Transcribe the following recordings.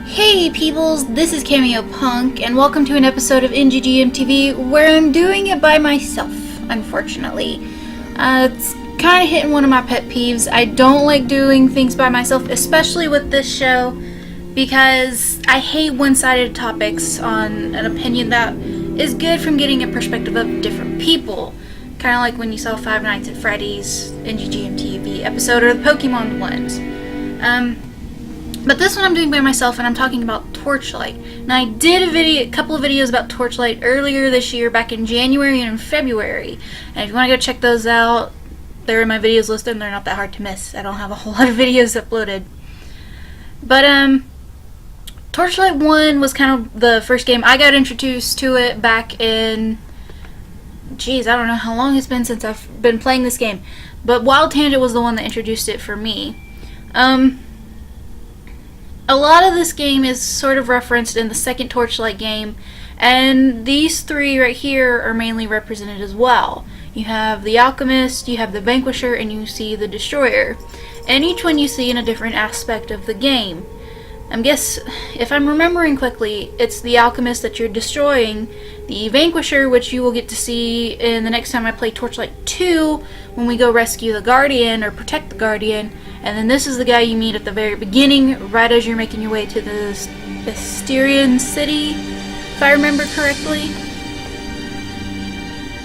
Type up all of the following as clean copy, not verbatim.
Hey peoples, this is Cameo Punk, and welcome to an episode of NGGMTV where I'm doing it by myself, unfortunately. It's kind of hitting one of my pet peeves. I don't like doing things by myself, especially with this show, because I hate one-sided topics on an opinion that is good from getting a perspective of different people. Kind of like when you saw Five Nights at Freddy's NGGMTV episode, or the Pokemon ones. But this one I'm doing by myself, and I'm talking about Torchlight. Now, I did a couple of videos about Torchlight earlier this year, back in January and February. And if you want to go check those out, they're in my videos list, and they're not that hard to miss. I don't have a whole lot of videos uploaded. But, Torchlight 1 was kind of the first game. I got introduced to it back in... Jeez, I don't know how long it's been since I've been playing this game. But WildTangent was the one that introduced it for me. A lot of this game is sort of referenced in the second Torchlight game, and these three right here are mainly represented as well. You have the Alchemist, you have the Vanquisher, and you see the Destroyer. And each one you see in a different aspect of the game. If I'm remembering quickly, it's the Alchemist that you're destroying, the Vanquisher, which you will get to see in the next time I play Torchlight 2, when we go rescue the Guardian, or protect the Guardian, and then this is the guy you meet at the very beginning, right as you're making your way to the Mysterian City, if I remember correctly.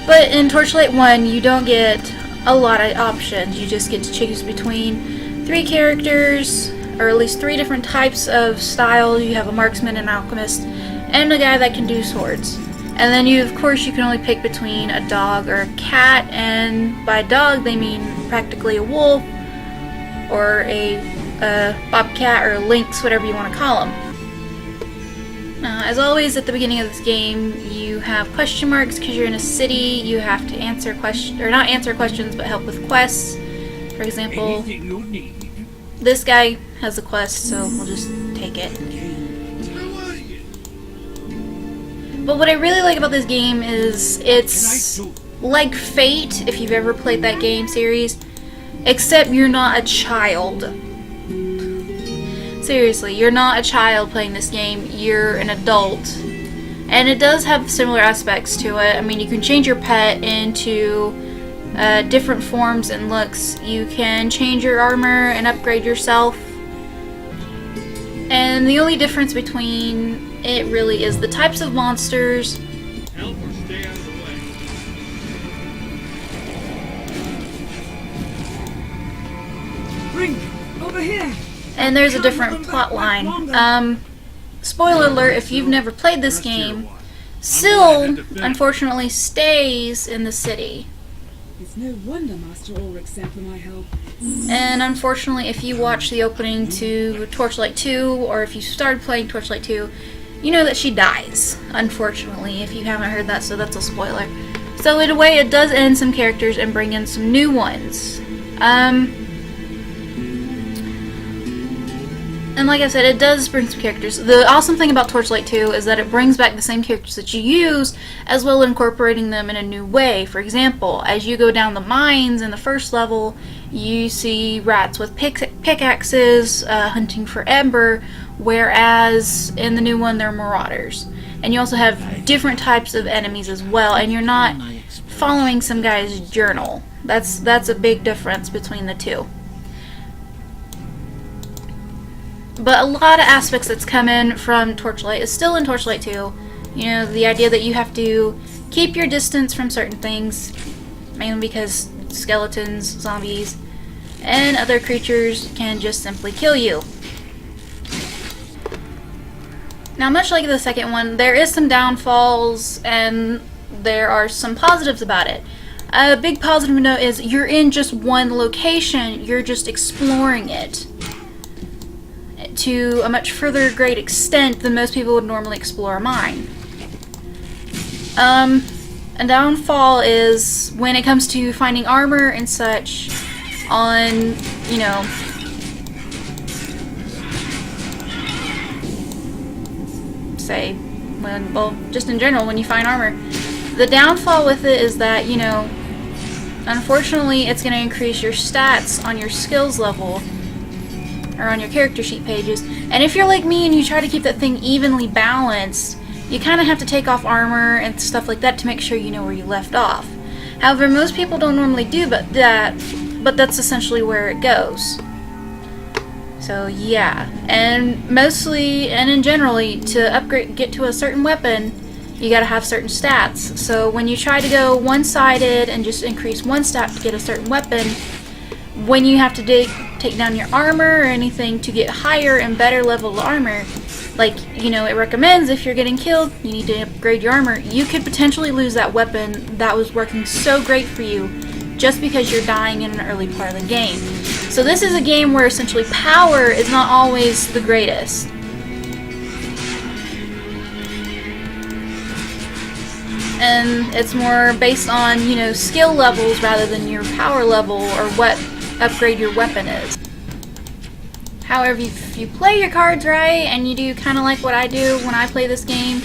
But in Torchlight 1, you don't get a lot of options. You just get to choose between three characters, or at least three different types of style. You have a marksman, an alchemist, and a guy that can do swords. And then of course you can only pick between a dog or a cat, and by dog they mean practically a wolf, or a bobcat, or a lynx, whatever you want to call them. As always, at the beginning of this game, you have question marks because you're in a city. You have to answer questions, or not answer questions, but help with quests. For example, this guy has a quest, so we'll just take it. But what I really like about this game is it's like Fate, if you've ever played that game series, except you're not a child. Seriously, you're not a child playing this game, you're an adult. And it does have similar aspects to it. I mean, you can change your pet into different forms and looks. You can change your armor and upgrade yourself. And the only difference between it really is the types of monsters. Help or stay out of the way. Ring! Over here! And there's a different plot line. Spoiler alert, if you've never played this game, Syl, unfortunately, stays in the city. It's no wonder Master Ulrich sent for my help. And unfortunately, if you watch the opening to Torchlight 2, or if you started playing Torchlight 2, you know that she dies, unfortunately, if you haven't heard that, so that's a spoiler. So in a way, it does end some characters and bring in some new ones. And like I said, it does bring some characters. The awesome thing about Torchlight 2 is that it brings back the same characters that you use, as well as incorporating them in a new way. For example, as you go down the mines in the first level, you see rats with pickaxes hunting for Ember, whereas in the new one they're marauders. And you also have different types of enemies as well, and you're not following some guy's journal. That's a big difference between the two. But a lot of aspects that's come in from Torchlight is still in Torchlight 2. You know, the idea that you have to keep your distance from certain things, mainly because skeletons, zombies, and other creatures can just simply kill you. Now, much like the second one, there is some downfalls, and there are some positives about it. A big positive note is you're in just one location, you're just exploring it to a much further great extent than most people would normally explore a mine. A downfall is when it comes to finding armor and such on, you know, say, well, just in general, when you find armor. The downfall with it is that, you know, unfortunately it's going to increase your stats on your skills level, or on your character sheet pages. And if you're like me and you try to keep that thing evenly balanced, you kind of have to take off armor and stuff like that to make sure you know where you left off. However, most people don't normally do but that's essentially where it goes. So yeah, and mostly and in generally, to get to a certain weapon, you gotta have certain stats. So when you try to go one-sided and just increase one stat to get a certain weapon, when you have to take down your armor or anything to get higher and better level armor, like, you know, it recommends if you're getting killed, you need to upgrade your armor. You could potentially lose that weapon that was working so great for you just because you're dying in an early part of the game. So this is a game where essentially power is not always the greatest. And it's more based on, you know, skill levels rather than your power level or what upgrade your weapon is. However, if you play your cards right and you do kind of like what I do when I play this game,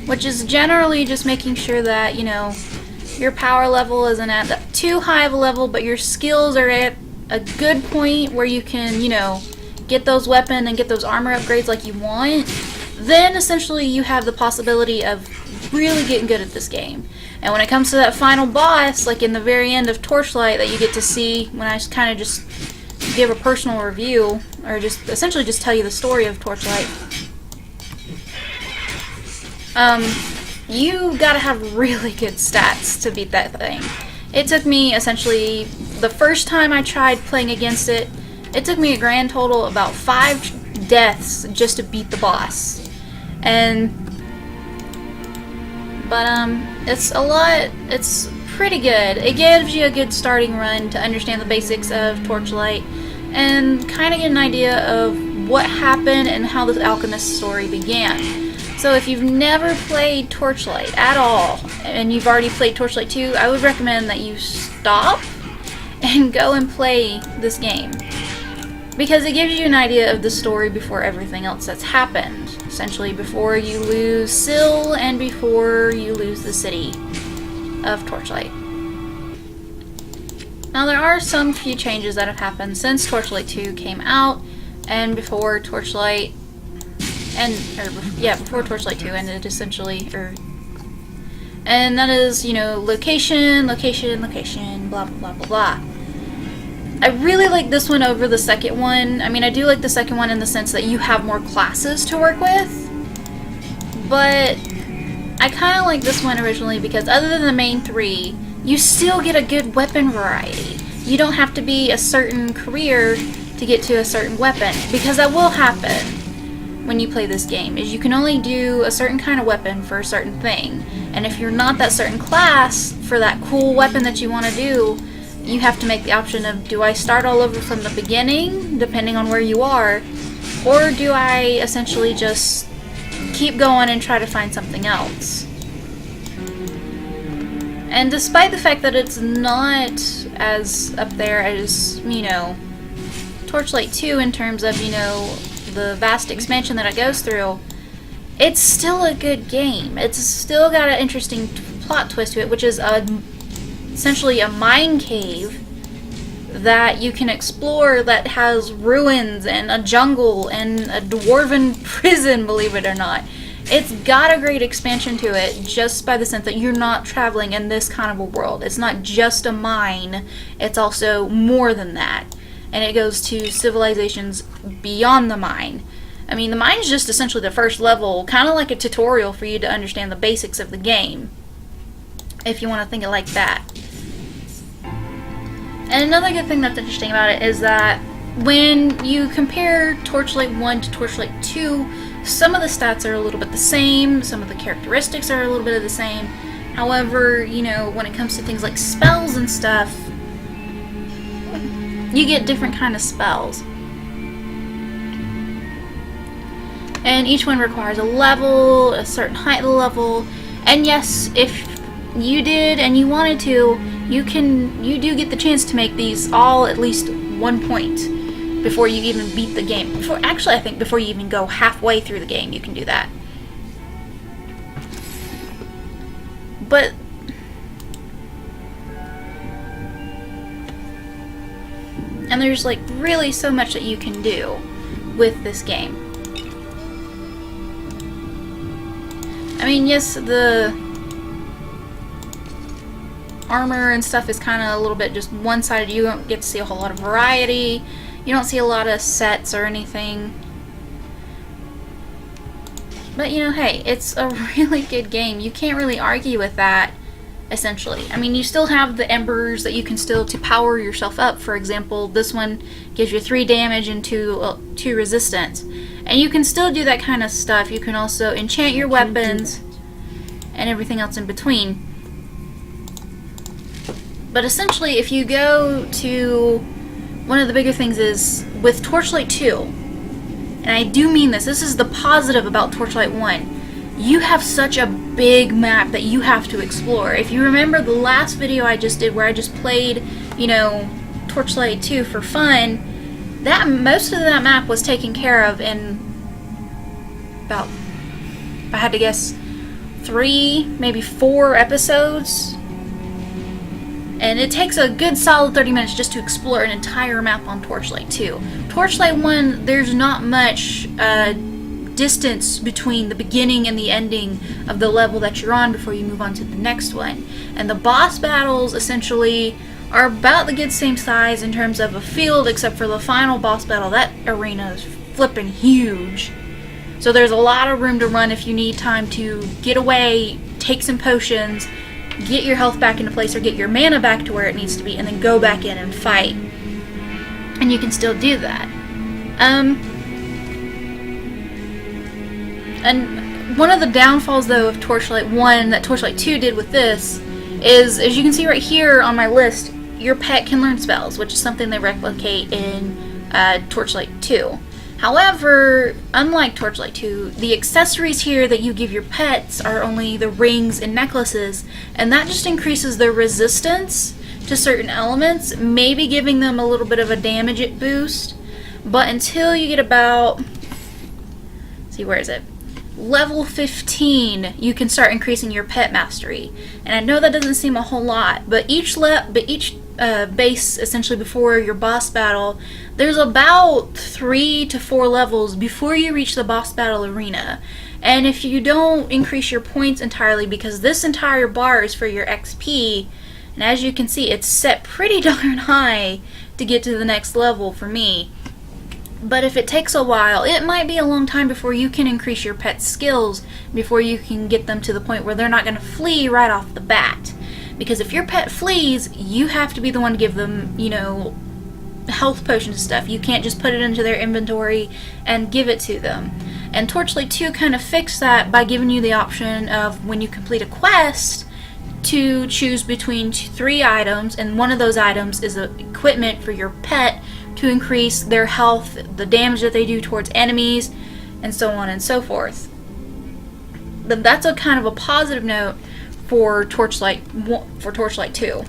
which is generally just making sure that, you know, your power level isn't at too high of a level, but your skills are at a good point where you can, you know, get those weapon and get those armor upgrades like you want, then essentially you have the possibility of really getting good at this game. And when it comes to that final boss, like in the very end of Torchlight that you get to see, when I kind of just give a personal review, or just essentially just tell you the story of Torchlight, you gotta have really good stats to beat that thing. It took me essentially, the first time I tried playing against it, it took me a grand total of about 5 deaths just to beat the boss. But it's pretty good. It gives you a good starting run to understand the basics of Torchlight and kind of get an idea of what happened and how this alchemist story began. So if you've never played Torchlight at all, and you've already played Torchlight 2, I would recommend that you stop and go and play this game. Because it gives you an idea of the story before everything else that's happened. Essentially before you lose Syl and before you lose the city of Torchlight. Now there are some few changes that have happened since Torchlight 2 came out and before Torchlight before Torchlight 2 ended, essentially, and that is, you know, location, blah blah blah blah blah. I really like this one over the second one. I mean, I do like the second one in the sense that you have more classes to work with, but I kind of like this one originally because other than the main 3, you still get a good weapon variety. You don't have to be a certain career to get to a certain weapon, because that will happen when you play this game, is you can only do a certain kind of weapon for a certain thing, and if you're not that certain class for that cool weapon that you want to do, you have to make the option of, do I start all over from the beginning, depending on where you are, or do I essentially just keep going and try to find something else? And despite the fact that it's not as up there as, you know, Torchlight 2 in terms of, you know, the vast expansion that it goes through, it's still a good game. It's still got an interesting plot twist to it, which is essentially a mine cave that you can explore that has ruins and a jungle and a dwarven prison, believe it or not. It's got a great expansion to it just by the sense that you're not traveling in this kind of a world. It's not just a mine, it's also more than that. And it goes to civilizations beyond the mine. I mean, the mine's just essentially the first level, kind of like a tutorial for you to understand the basics of the game, if you want to think it like that. And another good thing that's interesting about it is that when you compare Torchlight 1 to Torchlight 2, some of the stats are a little bit the same, some of the characteristics are a little bit of the same. However, you know, when it comes to things like spells and stuff, you get different kind of spells. And each one requires a level, a certain height of the level. And yes, if you did and you wanted to, you do get the chance to make these all at least 1 point before you even beat the game. Actually, I think before you even go halfway through the game, you can do that. And there's like really so much that you can do with this game. I mean, yes, the armor and stuff is kind of a little bit just one-sided. You don't get to see a whole lot of variety. You don't see a lot of sets or anything. But, you know, hey, it's a really good game. You can't really argue with that, essentially. I mean, you still have the embers that you can still to power yourself up. For example, this one gives you 3 damage and 2 resistance. And you can still do that kind of stuff. You can also enchant your weapons and everything else in between. But essentially, if you go to... One of the bigger things is with Torchlight 2, and I do mean this is the positive about Torchlight 1, you have such a big map that you have to explore. If you remember the last video I just did where I just played, you know, Torchlight 2 for fun, most of that map was taken care of in about, if I had to guess, 3, maybe 4 episodes. And it takes a good solid 30 minutes just to explore an entire map on Torchlight 2. Torchlight 1, there's not much distance between the beginning and the ending of the level that you're on before you move on to the next one. And the boss battles essentially are about the good same size in terms of a field, except for the final boss battle. That arena is flipping huge. So there's a lot of room to run if you need time to get away, take some potions, get your health back into place or get your mana back to where it needs to be, and then go back in and fight. And you can still do that. And one of the downfalls, though, of Torchlight 1 that Torchlight 2 did with this is, as you can see right here on my list, your pet can learn spells, which is something they replicate in Torchlight 2. However, unlike Torchlight 2, the accessories here that you give your pets are only the rings and necklaces, and that just increases their resistance to certain elements, maybe giving them a little bit of a damage boost. But until you get about, let's see, where is it? Level 15, you can start increasing your pet mastery. And I know that doesn't seem a whole lot, but each base, essentially before your boss battle, there's about 3 to 4 levels before you reach the boss battle arena. And if you don't increase your points entirely, because this entire bar is for your XP, and as you can see, it's set pretty darn high to get to the next level for me. But if it takes a while, it might be a long time before you can increase your pet's skills, before you can get them to the point where they're not going to flee right off the bat. Because if your pet flees, you have to be the one to give them, you know, health potions and stuff. You can't just put it into their inventory and give it to them. And Torchlight 2 kind of fixed that by giving you the option of, when you complete a quest, to choose between 3 items, and one of those items is equipment for your pet to increase their health, the damage that they do towards enemies, and so on and so forth. But that's a kind of a positive note for Torchlight 2.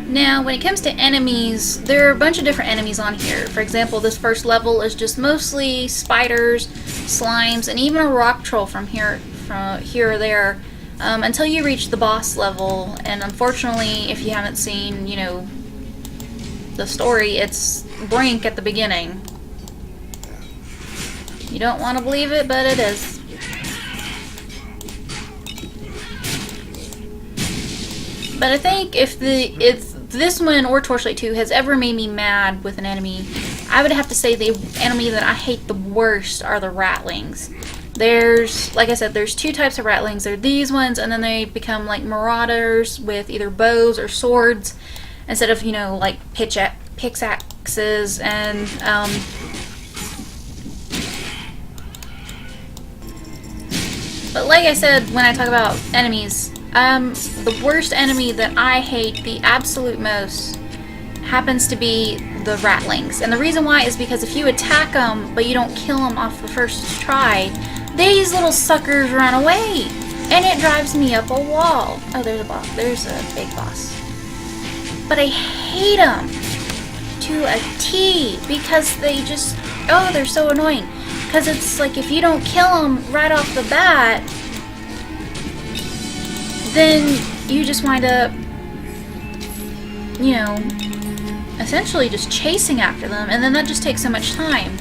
Now, when it comes to enemies, there are a bunch of different enemies on here. For example, this first level is just mostly spiders, slimes, and even a rock troll from here or there, until you reach the boss level. And unfortunately, if you haven't seen, you know, the story, it's Brink at the beginning. You don't want to believe it, but it is. But I think if this one or Torchlight 2 has ever made me mad with an enemy, I would have to say the enemy that I hate the worst are the ratlings. There's, like I said, there's 2 types of ratlings. There are these ones, and then they become like marauders with either bows or swords instead of, you know, like pickaxes. And but like I said, when I talk about enemies, the worst enemy that I hate the absolute most happens to be the ratlings. And the reason why is because if you attack them but you don't kill them off the first try, these little suckers run away, and it drives me up a wall. Oh, there's a boss. There's a big boss. But I hate them to a T because they just, oh, they're so annoying. Because it's like if you don't kill them right off the bat, then you just wind up, you know, essentially just chasing after them, and then that just takes so much time.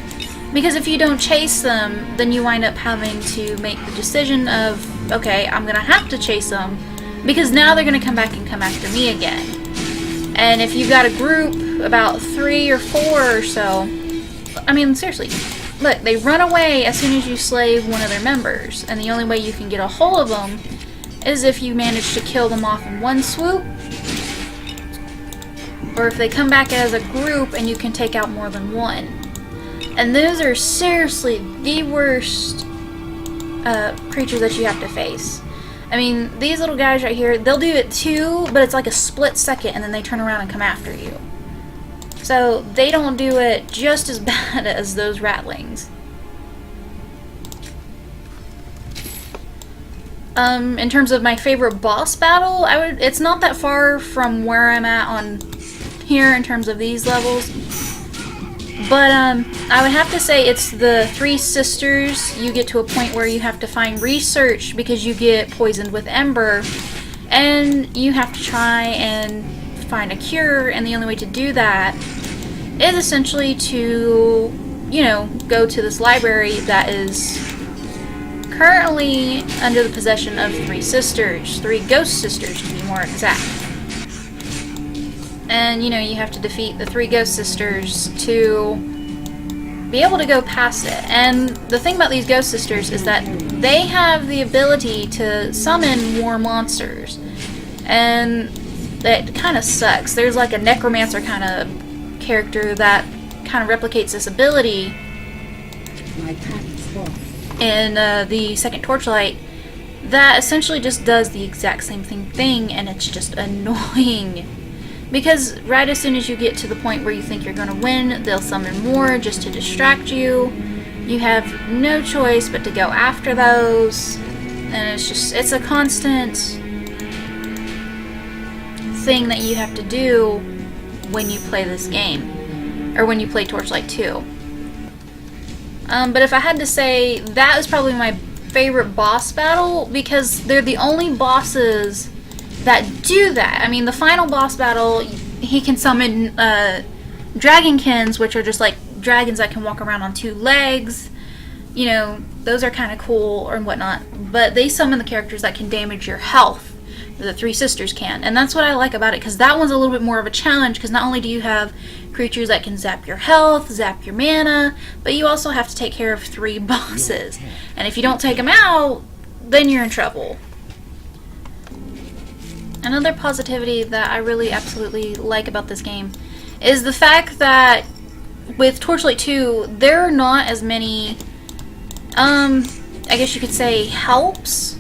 Because if you don't chase them, then you wind up having to make the decision of, okay, I'm gonna have to chase them, because now they're gonna come back and come after me again. And if you've got a group, about 3 or 4 or so, I mean, seriously, look, they run away as soon as you slay one of their members, and the only way you can get a hold of them is if you manage to kill them off in one swoop, or if they come back as a group and you can take out more than one. And those are seriously the worst creatures that you have to face. I mean, these little guys right here, they'll do it too, but it's like a split second and then they turn around and come after you. So they don't do it just as bad as those ratlings. In terms of my favorite boss battle, it's not that far from where I'm at on here in terms of these levels. But I would have to say it's the 3 sisters. You get to a point where you have to find research because you get poisoned with ember, and you have to try and find a cure, and the only way to do that is essentially to, you know, go to this library that is currently under the possession of 3 sisters, 3 ghost sisters to be more exact. And, you know, you have to defeat the 3 ghost sisters to be able to go past it. And the thing about these ghost sisters is that they have the ability to summon more monsters. And that kind of sucks. There's like a necromancer kind of character that kind of replicates this ability in the second Torchlight that essentially just does the exact same thing, and it's just annoying. Because right as soon as you get to the point where you think you're going to win, they'll summon more just to distract you. You have no choice but to go after those. And it's a constant thing that you have to do when you play this game. Or when you play Torchlight 2. But if I had to say, that was probably my favorite boss battle, because they're the only bosses that do that. I mean, the final boss battle, he can summon dragonkins, which are just like dragons that can walk around on 2 legs. You know, those are kind of cool or whatnot. But they summon the characters that can damage your health. The 3 sisters can. And that's what I like about it, because that one's a little bit more of a challenge, because not only do you have creatures that can zap your health, zap your mana, but you also have to take care of 3 bosses. And if you don't take them out, then you're in trouble. Another positivity that I really absolutely like about this game is the fact that with Torchlight 2, there are not as many, I guess you could say, helps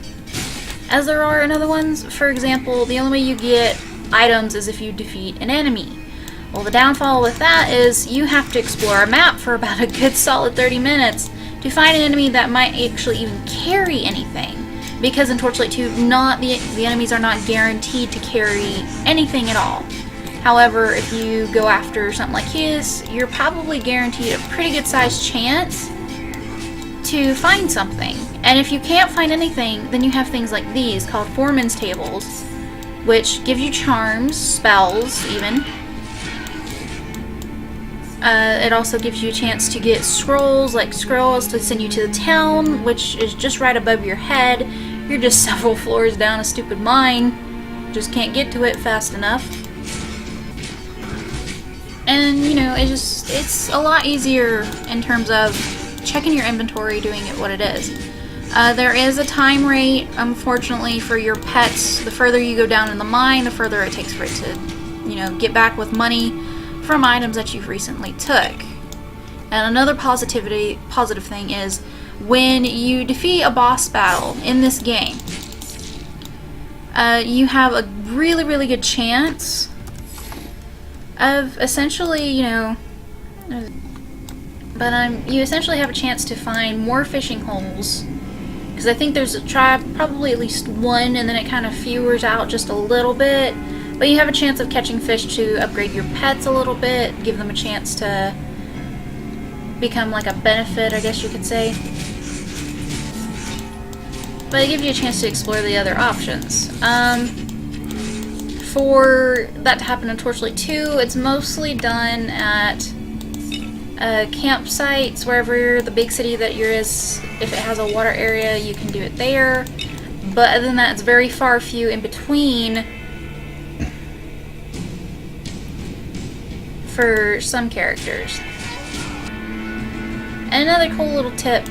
as there are in other ones. For example, the only way you get items is if you defeat an enemy. Well, the downfall with that is you have to explore a map for about a good solid 30 minutes to find an enemy that might actually even carry anything. Because in Torchlight 2, the enemies are not guaranteed to carry anything at all. However, if you go after something like his, you're probably guaranteed a pretty good sized chance to find something. And if you can't find anything, then you have things like these called Foreman's Tables, which give you charms, spells even. It also gives you a chance to get scrolls, like scrolls to send you to the town, which is just right above your head. You're just several floors down a stupid mine. Just can't get to it fast enough. And, you know, it's a lot easier in terms of checking your inventory, doing it what it is. There is a time rate, unfortunately, for your pets. The further you go down in the mine, the further it takes for it to, you know, get back with money from items that you've recently took. And another positive thing is when you defeat a boss battle in this game, you have a really, really good chance of essentially, you know, you essentially have a chance to find more fishing holes, because I think there's a probably at least one, and then it kind of fewers out just a little bit. But you have a chance of catching fish to upgrade your pets a little bit, give them a chance to become like a benefit, I guess you could say. But it gives you a chance to explore the other options. for that to happen in Torchlight 2, it's mostly done at campsites, wherever the big city that you're is. If it has a water area, you can do it there. But other than that, it's very far few in between for some characters. And another cool little tip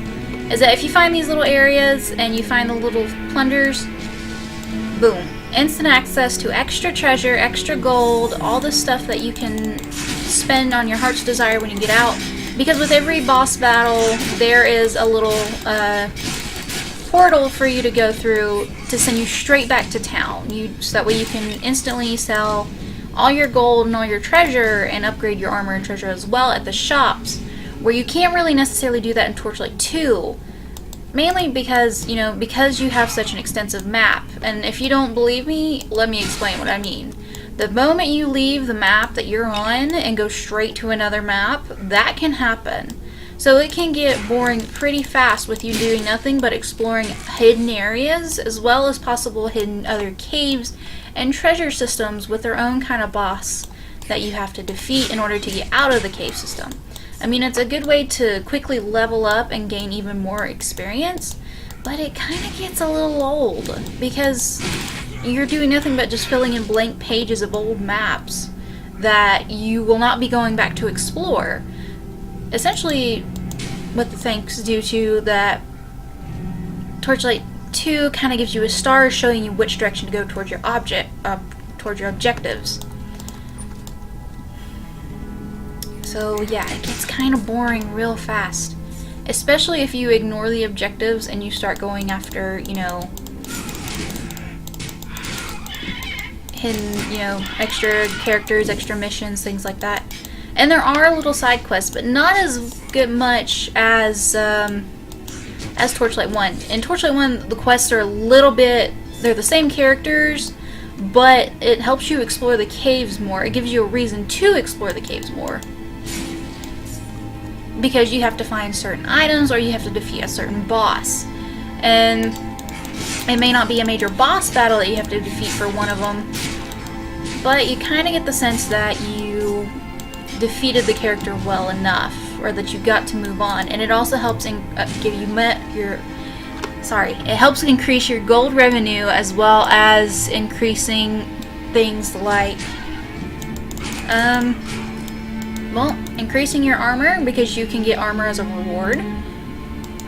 is that if you find these little areas and you find the little plunders, boom, instant access to extra treasure, extra gold, all the stuff that you can spend on your heart's desire when you get out. Because with every boss battle, there is a little portal for you to go through to send you straight back to town. So that way you can instantly sell all your gold and all your treasure and upgrade your armor and treasure as well at the shops, where you can't really necessarily do that in Torchlight 2. Mainly because, because you have such an extensive map. And if you don't believe me, let me explain what I mean. The moment you leave the map that you're on and go straight to another map, that can happen. So it can get boring pretty fast with you doing nothing but exploring hidden areas, as well as possible hidden other caves and treasure systems with their own kind of boss that you have to defeat in order to get out of the cave system. I mean, it's a good way to quickly level up and gain even more experience, but it kind of gets a little old because you're doing nothing but just filling in blank pages of old maps that you will not be going back to explore. Essentially, what the thanks due to that Torchlight 2 kind of gives you a star showing you which direction to go towards your objectives. So yeah, it gets kind of boring real fast, especially if you ignore the objectives and you start going after, hidden, extra characters, extra missions, things like that. And there are little side quests, but not as much as Torchlight 1. In Torchlight 1, the quests are they're the same characters, but it helps you explore the caves more. It gives you a reason to explore the caves more. Because you have to find certain items or you have to defeat a certain boss. And it may not be a major boss battle that you have to defeat for one of them, but you kind of get the sense that you defeated the character well enough, or that you got to move on. And it also helps it helps increase your gold revenue, as well as increasing things like increasing your armor, because you can get armor as a reward.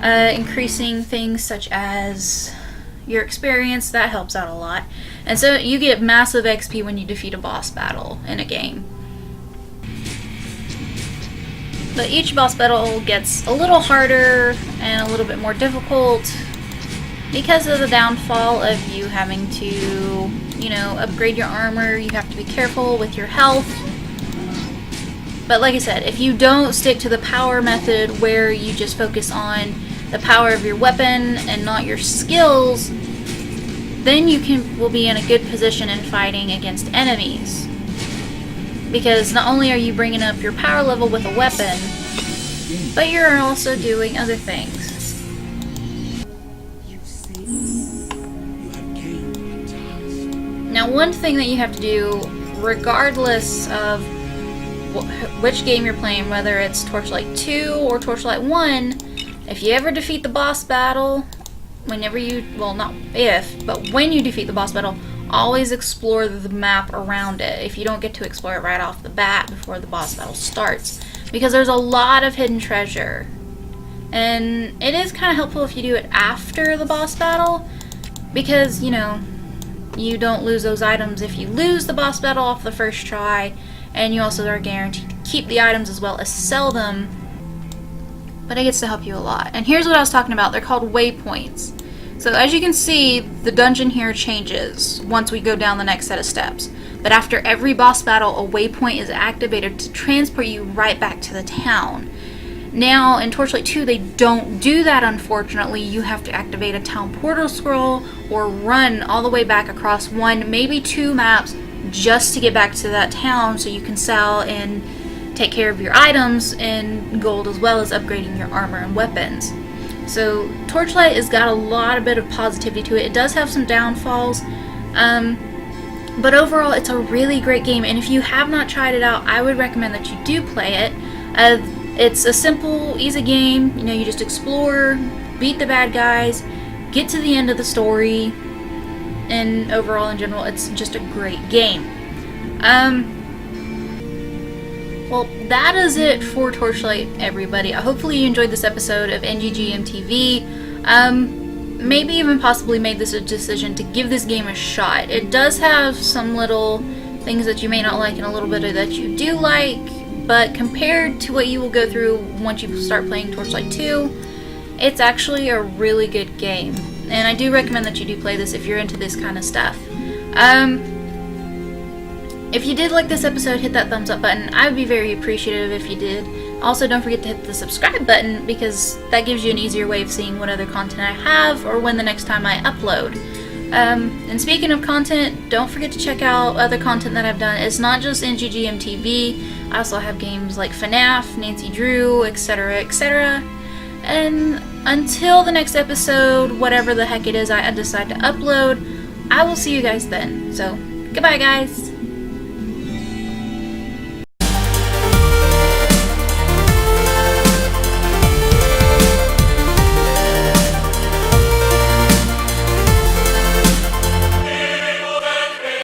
Increasing things such as your experience, that helps out a lot. And so you get massive XP when you defeat a boss battle in a game. But each boss battle gets a little harder and a little bit more difficult because of the downfall of you having to, upgrade your armor. You have to be careful with your health. But like I said, if you don't stick to the power method, where you just focus on the power of your weapon and not your skills, then you will be in a good position in fighting against enemies. Because not only are you bringing up your power level with a weapon, but you're also doing other things. Now, one thing that you have to do, regardless of which game you're playing, whether it's Torchlight 2 or Torchlight 1, if you ever defeat the boss battle, when you defeat the boss battle, always explore the map around it if you don't get to explore it right off the bat before the boss battle starts. Because there's a lot of hidden treasure. And it is kind of helpful if you do it after the boss battle, because, you don't lose those items if you lose the boss battle off the first try, and you also are guaranteed to keep the items as well as sell them. But it gets to help you a lot. And here's what I was talking about. They're called waypoints. So as you can see, the dungeon here changes once we go down the next set of steps. But after every boss battle, a waypoint is activated to transport you right back to the town. Now, in Torchlight 2, they don't do that, unfortunately. You have to activate a town portal scroll or run all the way back across one, maybe two maps just to get back to that town so you can sell and take care of your items and gold, as well as upgrading your armor and weapons. So Torchlight has got a bit of positivity to it. It does have some downfalls. But overall, it's a really great game, and if you have not tried it out, I would recommend that you do play it. It's a simple, easy game. You know, you just explore, beat the bad guys, get to the end of the story, and overall, in general, it's just a great game. Well, that is it for Torchlight, everybody. Hopefully you enjoyed this episode of NGGMTV. Maybe even possibly made this a decision to give this game a shot. It does have some little things that you may not like and a little bit of that you do like, but compared to what you will go through once you start playing Torchlight 2, it's actually a really good game. And I do recommend that you do play this if you're into this kind of stuff. If you did like this episode, hit that thumbs up button. I would be very appreciative if you did. Also, don't forget to hit the subscribe button, because that gives you an easier way of seeing what other content I have or when the next time I upload. And speaking of content, don't forget to check out other content that I've done. It's not just NGGMTV. I also have games like FNAF, Nancy Drew, etc., etc. And until the next episode, whatever the heck it is I decide to upload, I will see you guys then. So, goodbye guys!